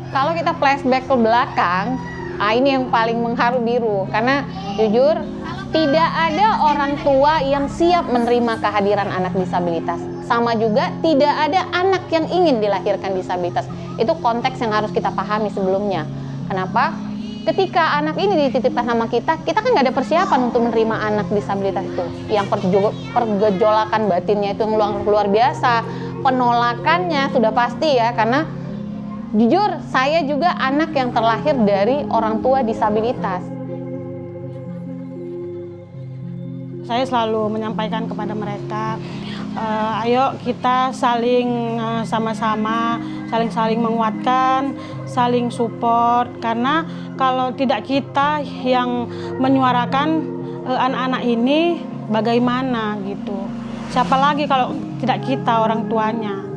Kalau kita flashback ke belakang, ini yang paling mengharu biru. Karena jujur, tidak ada orang tua yang siap menerima kehadiran anak disabilitas. Sama juga tidak ada anak yang ingin dilahirkan disabilitas. Itu konteks yang harus kita pahami sebelumnya. Kenapa? Ketika anak ini dititipkan sama kita kan nggak ada persiapan untuk menerima anak disabilitas itu. Yang pergejolakan batinnya itu yang luar biasa. Penolakannya sudah pasti ya, karena jujur saya juga anak yang terlahir dari orang tua disabilitas. Saya selalu menyampaikan kepada mereka, ayo kita saling sama-sama, saling menguatkan, saling support. Karena kalau tidak kita yang menyuarakan anak-anak ini, bagaimana gitu? Siapa lagi kalau tidak kita orang tuanya?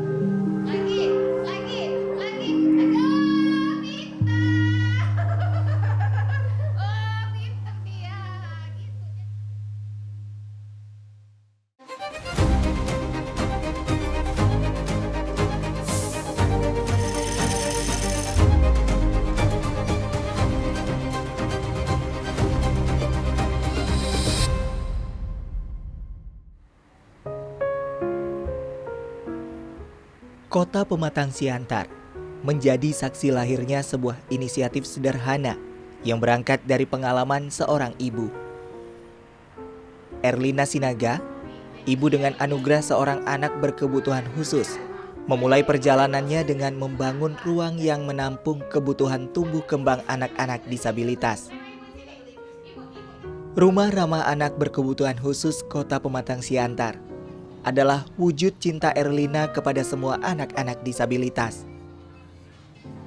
Kota Pematang Siantar menjadi saksi lahirnya sebuah inisiatif sederhana yang berangkat dari pengalaman seorang ibu. Erlina Sinaga, ibu dengan anugerah seorang anak berkebutuhan khusus, memulai perjalanannya dengan membangun ruang yang menampung kebutuhan tumbuh kembang anak-anak disabilitas. Rumah Ramah Anak Berkebutuhan Khusus Kota Pematang Siantar adalah wujud cinta Erlina kepada semua anak-anak disabilitas.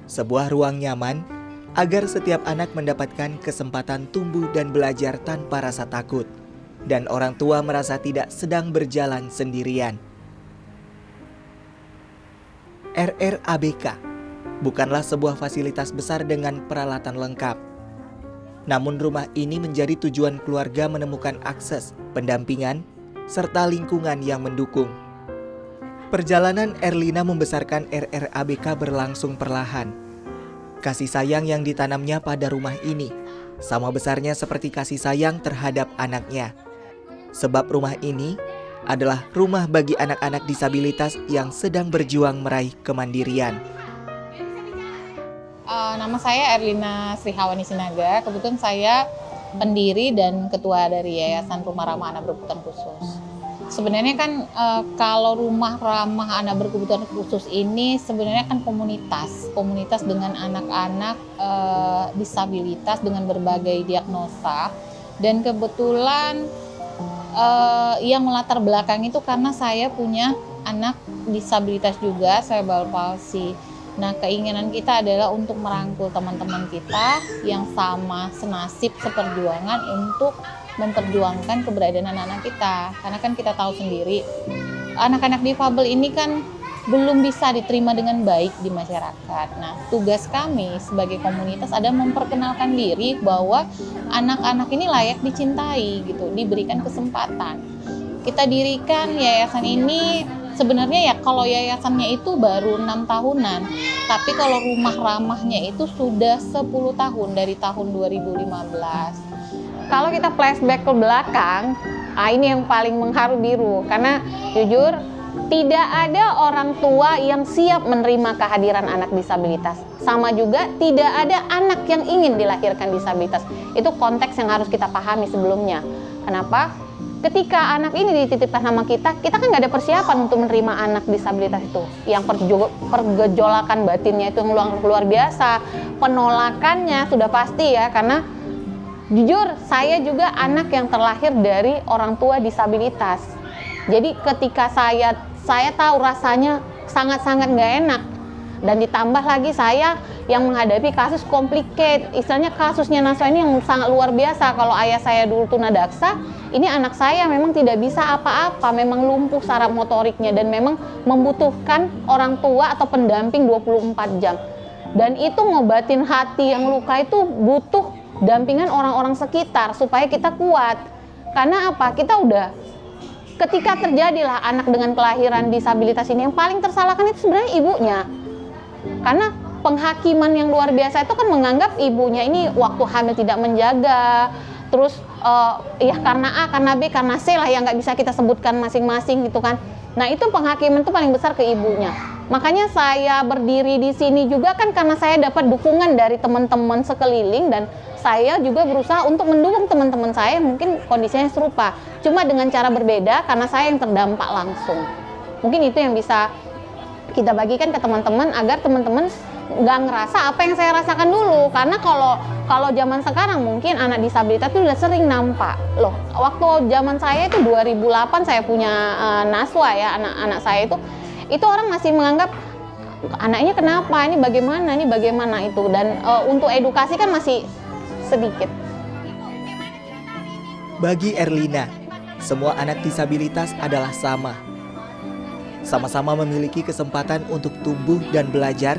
Sebuah ruang nyaman agar setiap anak mendapatkan kesempatan tumbuh dan belajar tanpa rasa takut, dan orang tua merasa tidak sedang berjalan sendirian. RRABK bukanlah sebuah fasilitas besar dengan peralatan lengkap. Namun rumah ini menjadi tujuan keluarga menemukan akses, pendampingan, serta lingkungan yang mendukung. Perjalanan Erlina membesarkan RRABK berlangsung perlahan. Kasih sayang yang ditanamnya pada rumah ini sama besarnya seperti kasih sayang terhadap anaknya. Sebab rumah ini adalah rumah bagi anak-anak disabilitas yang sedang berjuang meraih kemandirian. Nama saya Erlina Srihawani Sinaga. Kebetulan saya pendiri dan ketua dari Yayasan Rumah Ramah Anak Berkebutuhan Khusus. Sebenarnya kan kalau Rumah Ramah Anak Berkebutuhan Khusus ini sebenarnya kan komunitas dengan anak-anak disabilitas dengan berbagai diagnosa. Dan kebetulan yang melatar belakang itu karena saya punya anak disabilitas juga, cerebral palsy. Nah, keinginan kita adalah untuk merangkul teman-teman kita yang sama senasib seperjuangan untuk memperjuangkan keberadaan anak-anak kita. Karena kan kita tahu sendiri, anak-anak difabel ini kan belum bisa diterima dengan baik di masyarakat. Nah, tugas kami sebagai komunitas adalah memperkenalkan diri bahwa anak-anak ini layak dicintai gitu, diberikan kesempatan. Kita dirikan yayasan ini. Sebenarnya ya kalau yayasannya itu baru 6 tahunan, tapi kalau rumah ramahnya itu sudah 10 tahun dari tahun 2015. Kalau kita flashback ke belakang, ini yang paling mengharu biru. Karena jujur, tidak ada orang tua yang siap menerima kehadiran anak disabilitas. Sama juga tidak ada anak yang ingin dilahirkan disabilitas. Itu konteks yang harus kita pahami sebelumnya. Kenapa? Ketika anak ini dititipkan sama kita kan nggak ada persiapan untuk menerima anak disabilitas itu. Yang pergejolakan batinnya itu yang luar biasa. Penolakannya sudah pasti ya, karena jujur saya juga anak yang terlahir dari orang tua disabilitas. Jadi ketika saya tahu rasanya sangat-sangat nggak enak. Dan ditambah lagi saya yang menghadapi kasus complicated, istilahnya kasusnya Naswa ini yang sangat luar biasa. Kalau ayah saya dulu tunadaksa, ini anak saya memang tidak bisa apa-apa, memang lumpuh saraf motoriknya dan memang membutuhkan orang tua atau pendamping 24 jam. Dan itu ngobatin hati yang luka itu butuh dampingan orang-orang sekitar supaya kita kuat. Karena apa? Kita udah, ketika terjadilah anak dengan kelahiran disabilitas ini, yang paling tersalahkan itu sebenarnya ibunya. Karena penghakiman yang luar biasa itu kan menganggap ibunya ini waktu hamil tidak menjaga, terus ya karena A, karena B, karena C lah yang nggak bisa kita sebutkan masing-masing gitu kan. Nah itu penghakiman itu paling besar ke ibunya. Makanya saya berdiri di sini juga kan karena saya dapat dukungan dari teman-teman sekeliling, dan saya juga berusaha untuk mendukung teman-teman saya yang mungkin kondisinya serupa. Cuma dengan cara berbeda karena saya yang terdampak langsung. Mungkin itu yang bisa kita bagikan ke teman-teman agar teman-teman nggak ngerasa apa yang saya rasakan dulu. Karena kalau zaman sekarang mungkin anak disabilitas itu udah sering nampak. Loh, waktu zaman saya itu 2008 saya punya Naswa ya, anak saya itu orang masih menganggap anaknya kenapa, ini bagaimana itu, dan untuk edukasi kan masih sedikit. Bagi Erlina, semua anak disabilitas adalah sama. Sama-sama memiliki kesempatan untuk tumbuh dan belajar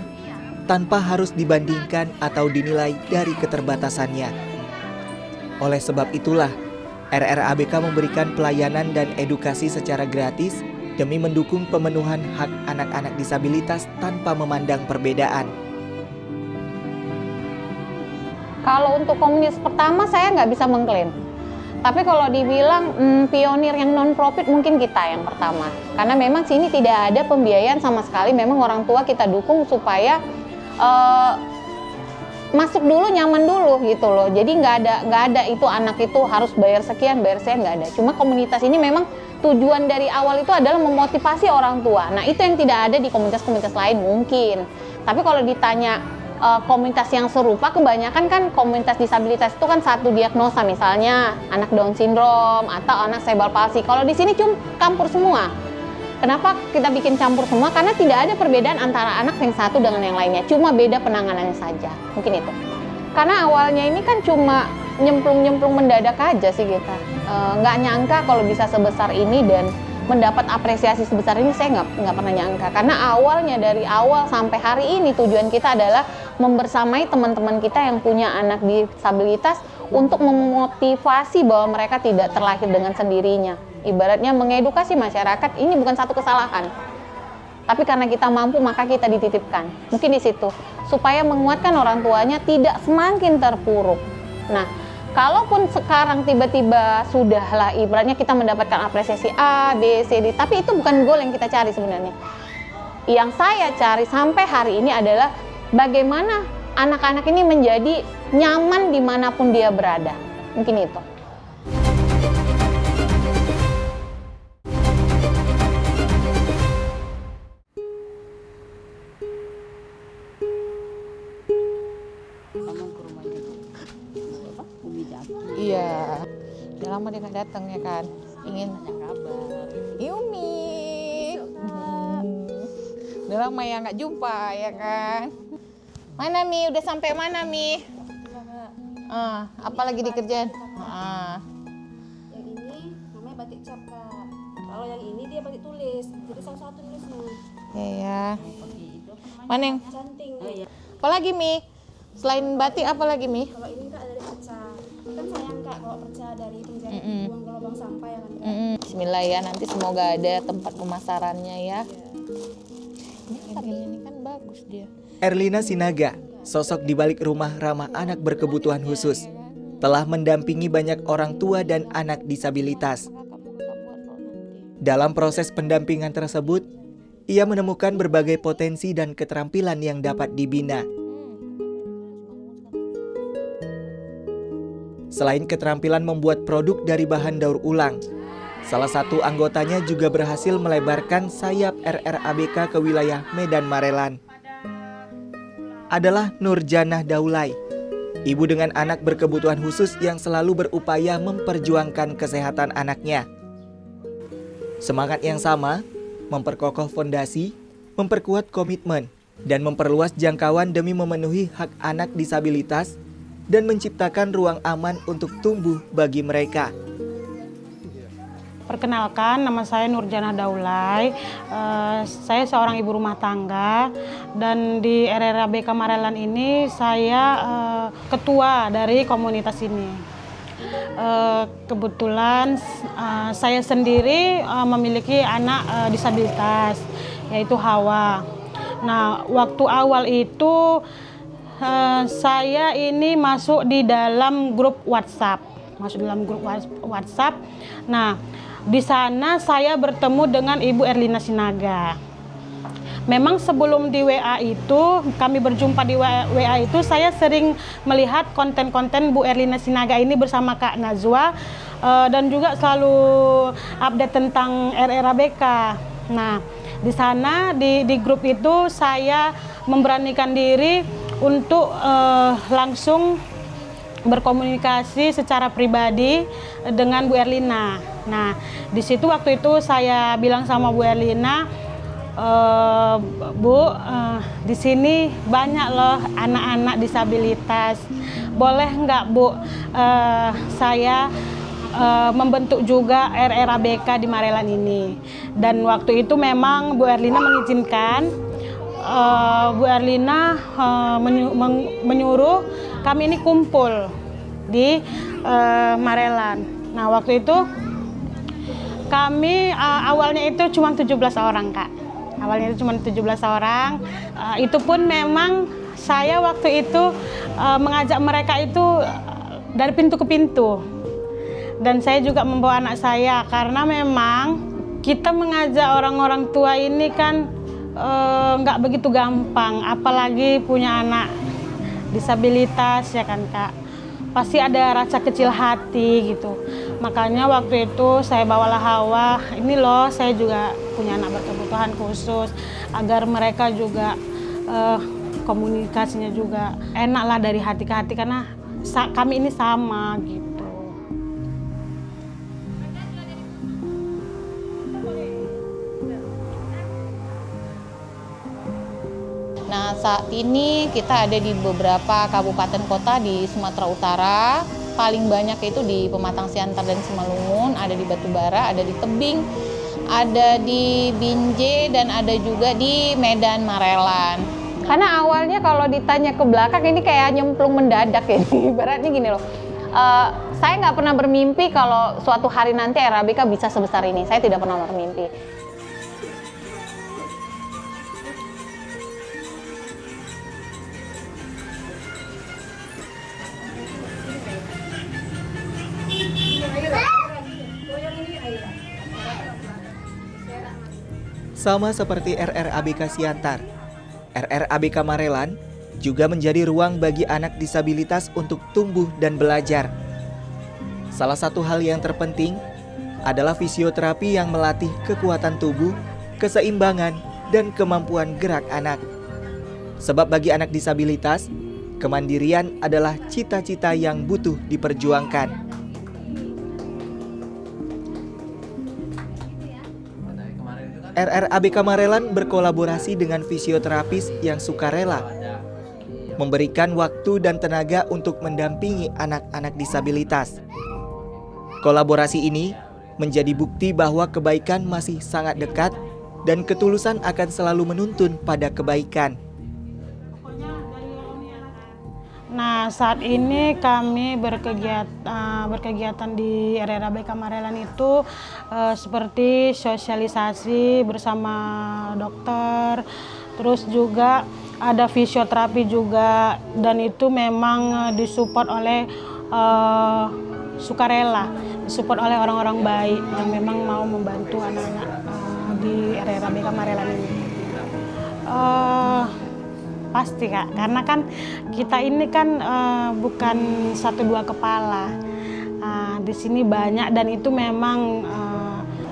tanpa harus dibandingkan atau dinilai dari keterbatasannya. Oleh sebab itulah, RRABK memberikan pelayanan dan edukasi secara gratis demi mendukung pemenuhan hak anak-anak disabilitas tanpa memandang perbedaan. Kalau untuk komunitas pertama saya nggak bisa mengklaim. Tapi kalau dibilang pionir yang non-profit mungkin kita yang pertama. Karena memang sini tidak ada pembiayaan sama sekali, memang orang tua kita dukung supaya masuk dulu, nyaman dulu gitu loh. Jadi nggak ada itu anak itu harus bayar sekian, nggak ada. Cuma komunitas ini memang tujuan dari awal itu adalah memotivasi orang tua. Nah itu yang tidak ada di komunitas-komunitas lain mungkin. Tapi kalau ditanya komunitas yang serupa, kebanyakan kan komunitas disabilitas itu kan satu diagnosa, misalnya anak Down syndrome atau anak cerebral palsy. Kalau di sini cuma campur semua. Kenapa kita bikin campur semua? Karena tidak ada perbedaan antara anak yang satu dengan yang lainnya, cuma beda penanganannya saja. Mungkin itu. Karena awalnya ini kan cuma nyemplung mendadak aja sih kita. Nggak nyangka kalau bisa sebesar ini dan mendapat apresiasi sebesar ini, saya nggak pernah nyangka. Karena awalnya dari awal sampai hari ini tujuan kita adalah membersamai teman-teman kita yang punya anak disabilitas untuk memotivasi bahwa mereka tidak terlahir dengan sendirinya. Ibaratnya mengedukasi masyarakat, ini bukan satu kesalahan. Tapi karena kita mampu maka kita dititipkan. Mungkin di situ supaya menguatkan orang tuanya tidak semakin terpuruk. Nah, kalaupun sekarang tiba-tiba sudahlah ibaratnya kita mendapatkan apresiasi A, B, C, D, tapi itu bukan goal yang kita cari sebenarnya. Yang saya cari sampai hari ini adalah bagaimana anak-anak ini menjadi nyaman dimanapun dia berada. Mungkin itu. Iya, udah lama dia nggak datang ya kan. Ingin kabar. Yumi. Udah lama ya nggak jumpa ya kan. Mana Mi? Udah sampai mana Mi? Apa lagi dikerjain? Yang ini namanya batik cap, Kak. Kalau yang ini dia batik tulis. Jadi salah satu tulisnya. Ya. Mana yang? Canting. Apa lagi Mi? Selain batik apa lagi Mi? Kalau ini Kak dari perca. Kan sayang Kak kalau perca dari penjahit buang ke lubang sampah ya kan. Bismillah ya, nanti semoga ada tempat pemasarannya ya. Ini kan bagus dia. Erlina Sinaga, sosok di balik rumah ramah anak berkebutuhan khusus, telah mendampingi banyak orang tua dan anak disabilitas. Dalam proses pendampingan tersebut, ia menemukan berbagai potensi dan keterampilan yang dapat dibina. Selain keterampilan membuat produk dari bahan daur ulang, salah satu anggotanya juga berhasil melebarkan sayap RRABK ke wilayah Medan Marelan. Adalah Nurjanah Daulay, ibu dengan anak berkebutuhan khusus yang selalu berupaya memperjuangkan kesehatan anaknya. Semangat yang sama, memperkokoh fondasi, memperkuat komitmen, dan memperluas jangkauan demi memenuhi hak anak disabilitas dan menciptakan ruang aman untuk tumbuh bagi mereka. Perkenalkan, nama saya Nurjanah Daulay. Saya seorang ibu rumah tangga dan di RRABK Marelan ini saya ketua dari komunitas ini. Kebetulan saya sendiri memiliki anak disabilitas, yaitu Hawa. Nah, waktu awal itu saya ini masuk di dalam grup WhatsApp. Nah, di sana saya bertemu dengan Ibu Erlina Sinaga. Memang sebelum di WA itu, kami berjumpa di WA itu, saya sering melihat konten-konten Bu Erlina Sinaga ini bersama Kak Nazwa, dan juga selalu update tentang RRABK. Nah, di sana di grup itu saya memberanikan diri untuk langsung berkomunikasi secara pribadi dengan Bu Erlina. Nah, di situ waktu itu saya bilang sama Bu Erlina, Bu, di sini banyak loh anak-anak disabilitas. Boleh nggak Bu, saya membentuk juga RRABK di Marelan ini. Dan waktu itu memang Bu Erlina mengizinkan. Bu Erlina menyuruh kami ini kumpul di Marelan. Nah, waktu itu kami awalnya itu cuma 17 orang, Kak. Awalnya itu cuma 17 orang. Itu pun memang saya waktu itu mengajak mereka itu dari pintu ke pintu. Dan saya juga membawa anak saya karena memang kita mengajak orang-orang tua ini kan nggak begitu gampang, apalagi punya anak disabilitas ya kan Kak. Pasti ada rasa kecil hati gitu. Makanya waktu itu saya bawalah Hawa, ini loh saya juga punya anak berkebutuhan khusus, agar mereka juga komunikasinya juga enak lah dari hati ke hati, karena kami ini sama gitu. Nah, saat ini kita ada di beberapa kabupaten kota di Sumatera Utara. Paling banyak itu di Pematang Siantar dan Simalungun, ada di Batubara, ada di Tebing, ada di Binjai, dan ada juga di Medan Marelan. Karena awalnya kalau ditanya ke belakang ini kayak nyemplung mendadak ya. Ibaratnya gini loh, saya nggak pernah bermimpi kalau suatu hari nanti RABK bisa sebesar ini. Saya tidak pernah bermimpi. Sama seperti RRABK Siantar, RRABK Marelan juga menjadi ruang bagi anak disabilitas untuk tumbuh dan belajar. Salah satu hal yang terpenting adalah fisioterapi yang melatih kekuatan tubuh, keseimbangan, dan kemampuan gerak anak. Sebab bagi anak disabilitas, kemandirian adalah cita-cita yang butuh diperjuangkan. RRABK Marelan berkolaborasi dengan fisioterapis yang sukarela, memberikan waktu dan tenaga untuk mendampingi anak-anak disabilitas. Kolaborasi ini menjadi bukti bahwa kebaikan masih sangat dekat dan ketulusan akan selalu menuntun pada kebaikan. Nah, saat ini kami berkegiatan di RRABK Marelan itu seperti sosialisasi bersama dokter, terus juga ada fisioterapi juga, dan itu memang disupport oleh sukarela, disupport oleh orang-orang baik yang memang mau membantu anak-anak di RRABK Marelan ini. Pasti Kak, karena kan kita ini kan bukan 1-2 kepala. Di sini banyak, dan itu memang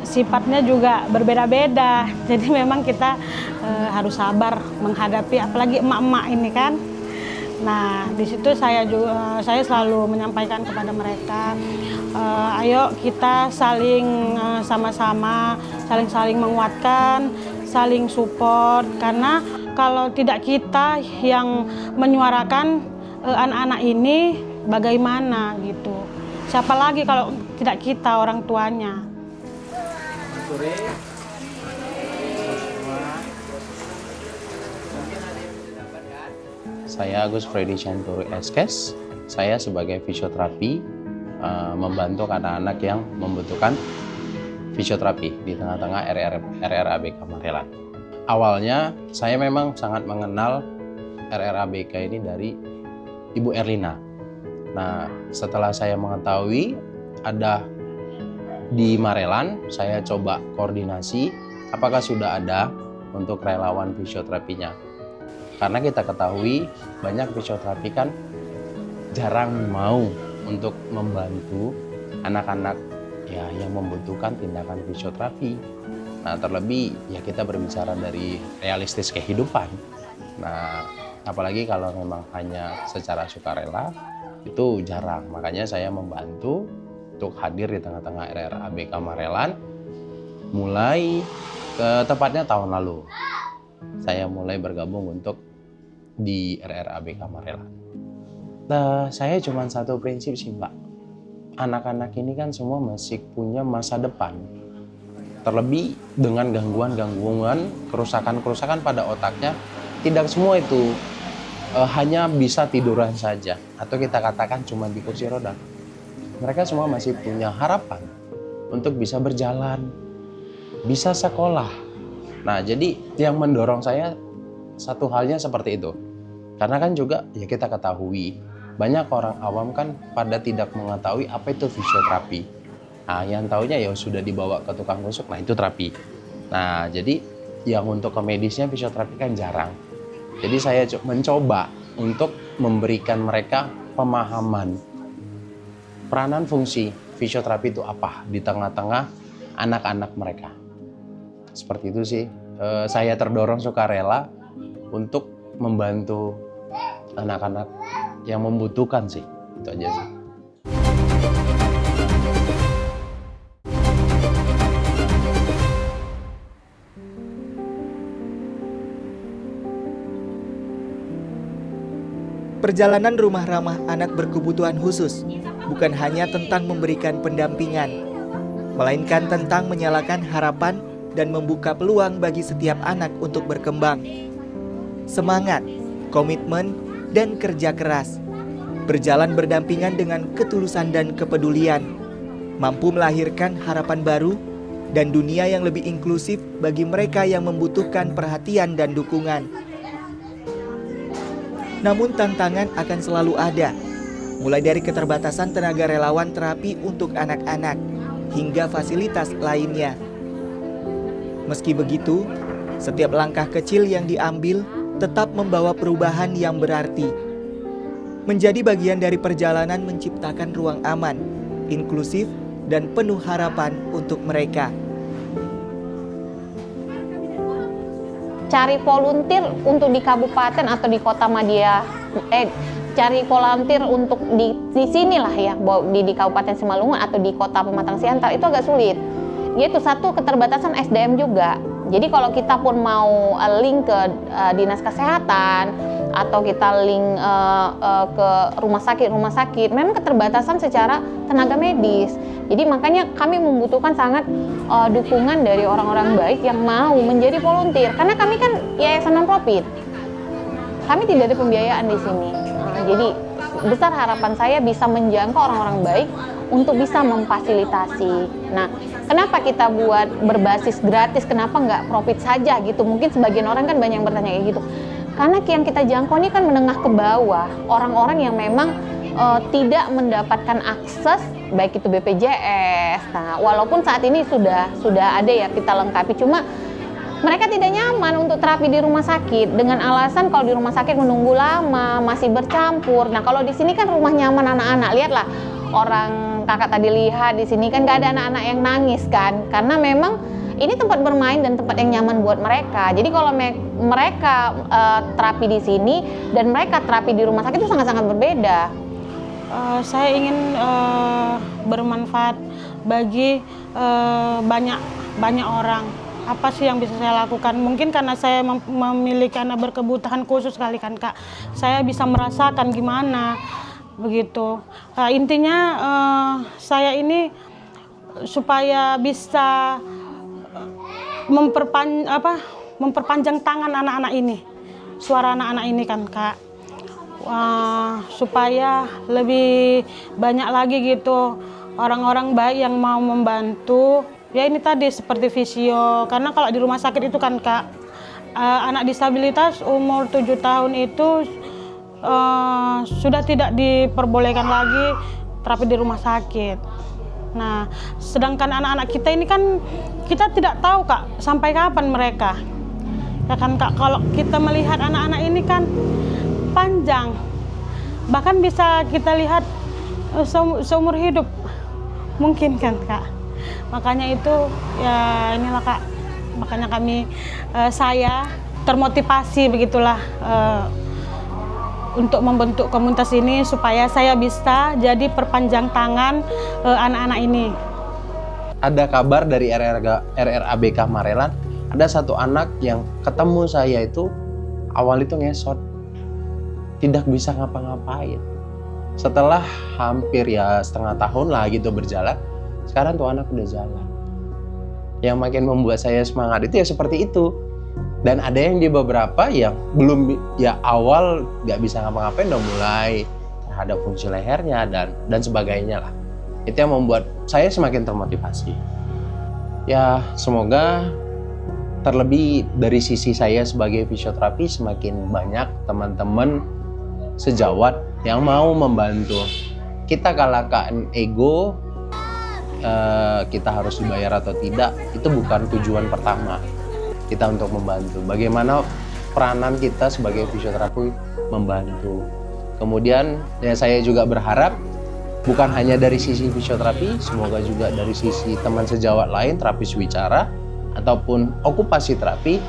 sifatnya juga berbeda-beda. Jadi memang kita harus sabar menghadapi, apalagi emak-emak ini kan. Nah, di situ saya selalu menyampaikan kepada mereka, ayo kita saling sama-sama, saling menguatkan, saling support, karena kalau tidak kita yang menyuarakan anak-anak ini, bagaimana gitu. Siapa lagi kalau tidak kita, orang tuanya. Saya Agus Freddy Chanturi Eskes. Saya sebagai fisioterapi membantu anak-anak yang membutuhkan fisioterapi di tengah-tengah RRABK Marelan. awalnya saya memang sangat mengenal RRABK ini dari Ibu Erlina. Nah, setelah saya mengetahui ada di Marelan, saya coba koordinasi apakah sudah ada untuk relawan fisioterapinya. Karena kita ketahui banyak fisioterapi kan jarang mau untuk membantu anak-anak ya yang membutuhkan tindakan fisioterapi. Nah, terlebih ya kita berbicara dari realistis kehidupan. Nah, apalagi kalau memang hanya secara sukarela itu jarang. Makanya saya membantu untuk hadir di tengah-tengah RRABK Marelan mulai tepatnya tahun lalu. Saya mulai bergabung untuk di RRABK Marelan. Nah, saya cuma satu prinsip sih, Mbak. Anak-anak ini kan semua masih punya masa depan. Terlebih dengan gangguan-gangguan, kerusakan-kerusakan pada otaknya, tidak semua itu hanya bisa tiduran saja. Atau kita katakan cuma di kursi roda. Mereka semua masih punya harapan untuk bisa berjalan, bisa sekolah. Nah, jadi yang mendorong saya satu halnya seperti itu. Karena kan juga ya kita ketahui banyak orang awam kan pada tidak mengetahui apa itu fisioterapi. Nah, yang taunya ya sudah dibawa ke tukang tusuk, nah itu terapi. Nah, jadi yang untuk ke medisnya fisioterapi kan jarang. Jadi saya mencoba untuk memberikan mereka pemahaman peranan fungsi fisioterapi itu apa di tengah-tengah anak-anak mereka. Seperti itu sih, saya terdorong sukarela untuk membantu anak-anak yang membutuhkan sih, itu aja sih. Perjalanan rumah ramah anak berkebutuhan khusus bukan hanya tentang memberikan pendampingan, melainkan tentang menyalakan harapan dan membuka peluang bagi setiap anak untuk berkembang. Semangat, komitmen, dan kerja keras berjalan berdampingan dengan ketulusan dan kepedulian, mampu melahirkan harapan baru dan dunia yang lebih inklusif bagi mereka yang membutuhkan perhatian dan dukungan. Namun tantangan akan selalu ada, mulai dari keterbatasan tenaga relawan terapi untuk anak-anak hingga fasilitas lainnya. Meski begitu, setiap langkah kecil yang diambil tetap membawa perubahan yang berarti. Menjadi bagian dari perjalanan menciptakan ruang aman, inklusif, dan penuh harapan untuk mereka. Cari volunteer untuk di kabupaten atau di kota Madia, cari volunteer untuk di sinilah ya, di Kabupaten Simalungun atau di kota Pematang Siantar itu agak sulit. Yaitu satu, keterbatasan SDM juga. Jadi kalau kita pun mau link ke dinas kesehatan atau kita link ke rumah sakit, memang keterbatasan secara tenaga medis. Jadi makanya kami membutuhkan sangat dukungan dari orang-orang baik yang mau menjadi volunteer. Karena kami kan yayasan non-profit. Kami tidak ada pembiayaan di sini. Jadi besar harapan saya bisa menjangkau orang-orang baik untuk bisa memfasilitasi. Nah, kenapa kita buat berbasis gratis? Kenapa nggak profit saja gitu? Mungkin sebagian orang kan banyak yang bertanya kayak gitu. Karena yang kita jangkau ini kan menengah ke bawah, orang-orang yang memang tidak mendapatkan akses baik itu BPJS. Nah, walaupun saat ini sudah ada ya kita lengkapi, cuma mereka tidak nyaman untuk terapi di rumah sakit dengan alasan kalau di rumah sakit menunggu lama, masih bercampur. Nah, kalau di sini kan rumah nyaman anak-anak. Lihatlah orang kakak tadi lihat di sini kan nggak ada anak-anak yang nangis kan, karena memang ini tempat bermain dan tempat yang nyaman buat mereka. Jadi kalau mereka terapi di sini dan mereka terapi di rumah sakit itu sangat-sangat berbeda. Saya ingin bermanfaat bagi banyak orang. Apa sih yang bisa saya lakukan? Mungkin karena saya memiliki anak berkebutuhan khusus kali kan Kak. Saya bisa merasakan gimana begitu. Intinya saya ini supaya bisa memperpanjang tangan anak-anak ini, suara anak-anak ini kan Kak. Supaya lebih banyak lagi gitu orang-orang baik yang mau membantu. Ya ini tadi seperti fisio, karena kalau di rumah sakit itu kan Kak anak disabilitas umur 7 tahun itu sudah tidak diperbolehkan lagi terapi di rumah sakit. Nah, sedangkan anak-anak kita ini kan kita tidak tahu Kak sampai kapan mereka. Ya kan Kak, kalau kita melihat anak-anak ini kan panjang. Bahkan bisa kita lihat seumur hidup. Mungkin kan Kak. Makanya itu ya inilah Kak. Makanya saya termotivasi begitulah untuk membentuk komunitas ini supaya saya bisa jadi perpanjang tangan anak-anak ini. Ada kabar dari RRABK Marelan, ada satu anak yang ketemu saya itu awal itu ngesot, tidak bisa ngapa-ngapain. Setelah hampir ya setengah tahun lah gitu berjalan, sekarang tuh anak udah jalan. Yang makin membuat saya semangat itu ya seperti itu. Dan ada yang di beberapa yang belum ya awal nggak bisa ngapa-ngapain udah mulai terhadap fungsi lehernya dan sebagainya lah. Itu yang membuat saya semakin termotivasi. Ya semoga terlebih dari sisi saya sebagai fisioterapi semakin banyak teman-teman sejawat yang mau membantu. Kita kalahkan ego, kita harus dibayar atau tidak, itu bukan tujuan pertama kita untuk membantu. Bagaimana peranan kita sebagai fisioterapi membantu. Kemudian ya saya juga berharap bukan hanya dari sisi fisioterapi, semoga juga dari sisi teman sejawat lain, terapis wicara ataupun okupasi terapi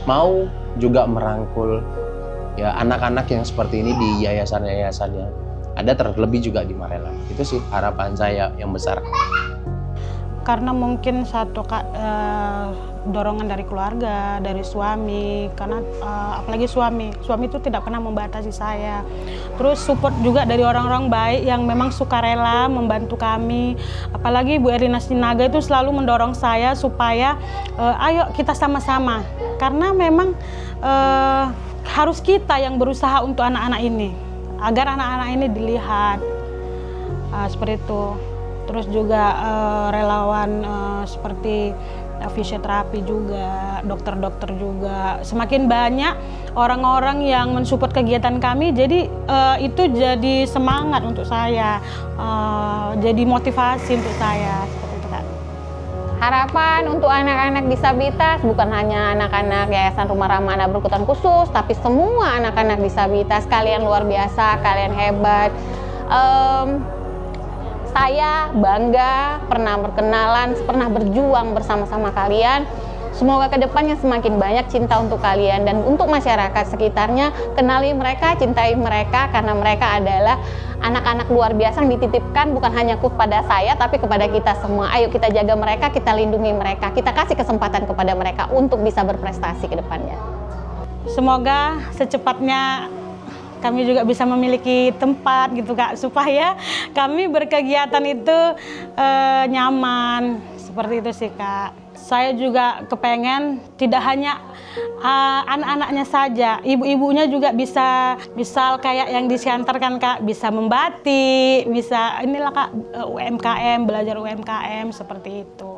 mau juga merangkul ya anak-anak yang seperti ini di yayasan-yayasan yang ada, terlebih juga di Marelan. Itu sih harapan saya yang besar. Karena mungkin satu dorongan dari keluarga, dari suami, karena apalagi suami itu tidak pernah membatasi saya. Terus support juga dari orang-orang baik yang memang sukarela membantu kami. Apalagi Bu Erlina Sinaga itu selalu mendorong saya supaya ayo kita sama-sama. Karena memang harus kita yang berusaha untuk anak-anak ini, agar anak-anak ini dilihat seperti itu. Terus juga relawan seperti fisioterapi juga, dokter-dokter juga. Semakin banyak orang-orang yang mensupport kegiatan kami, jadi itu jadi semangat untuk saya, jadi motivasi untuk saya. Seperti itu Kak. Harapan untuk anak-anak disabilitas bukan hanya anak-anak Yayasan Rumah Ramah Anak Berkebutuhan Khusus, tapi semua anak-anak disabilitas. Kalian luar biasa, kalian hebat. Saya bangga pernah berkenalan, pernah berjuang bersama-sama kalian. Semoga kedepannya semakin banyak cinta untuk kalian dan untuk masyarakat sekitarnya. Kenali mereka, cintai mereka, karena mereka adalah anak-anak luar biasa yang dititipkan bukan hanya kepada saya, tapi kepada kita semua. Ayo kita jaga mereka, kita lindungi mereka, kita kasih kesempatan kepada mereka untuk bisa berprestasi ke depannya. Semoga secepatnya kami juga bisa memiliki tempat gitu Kak, supaya kami berkegiatan itu nyaman, seperti itu sih Kak. Saya juga kepengen tidak hanya anak-anaknya saja, ibu-ibunya juga bisa, misal kayak yang disiantarkan Kak, bisa membatik, bisa inilah Kak, UMKM, belajar UMKM seperti itu.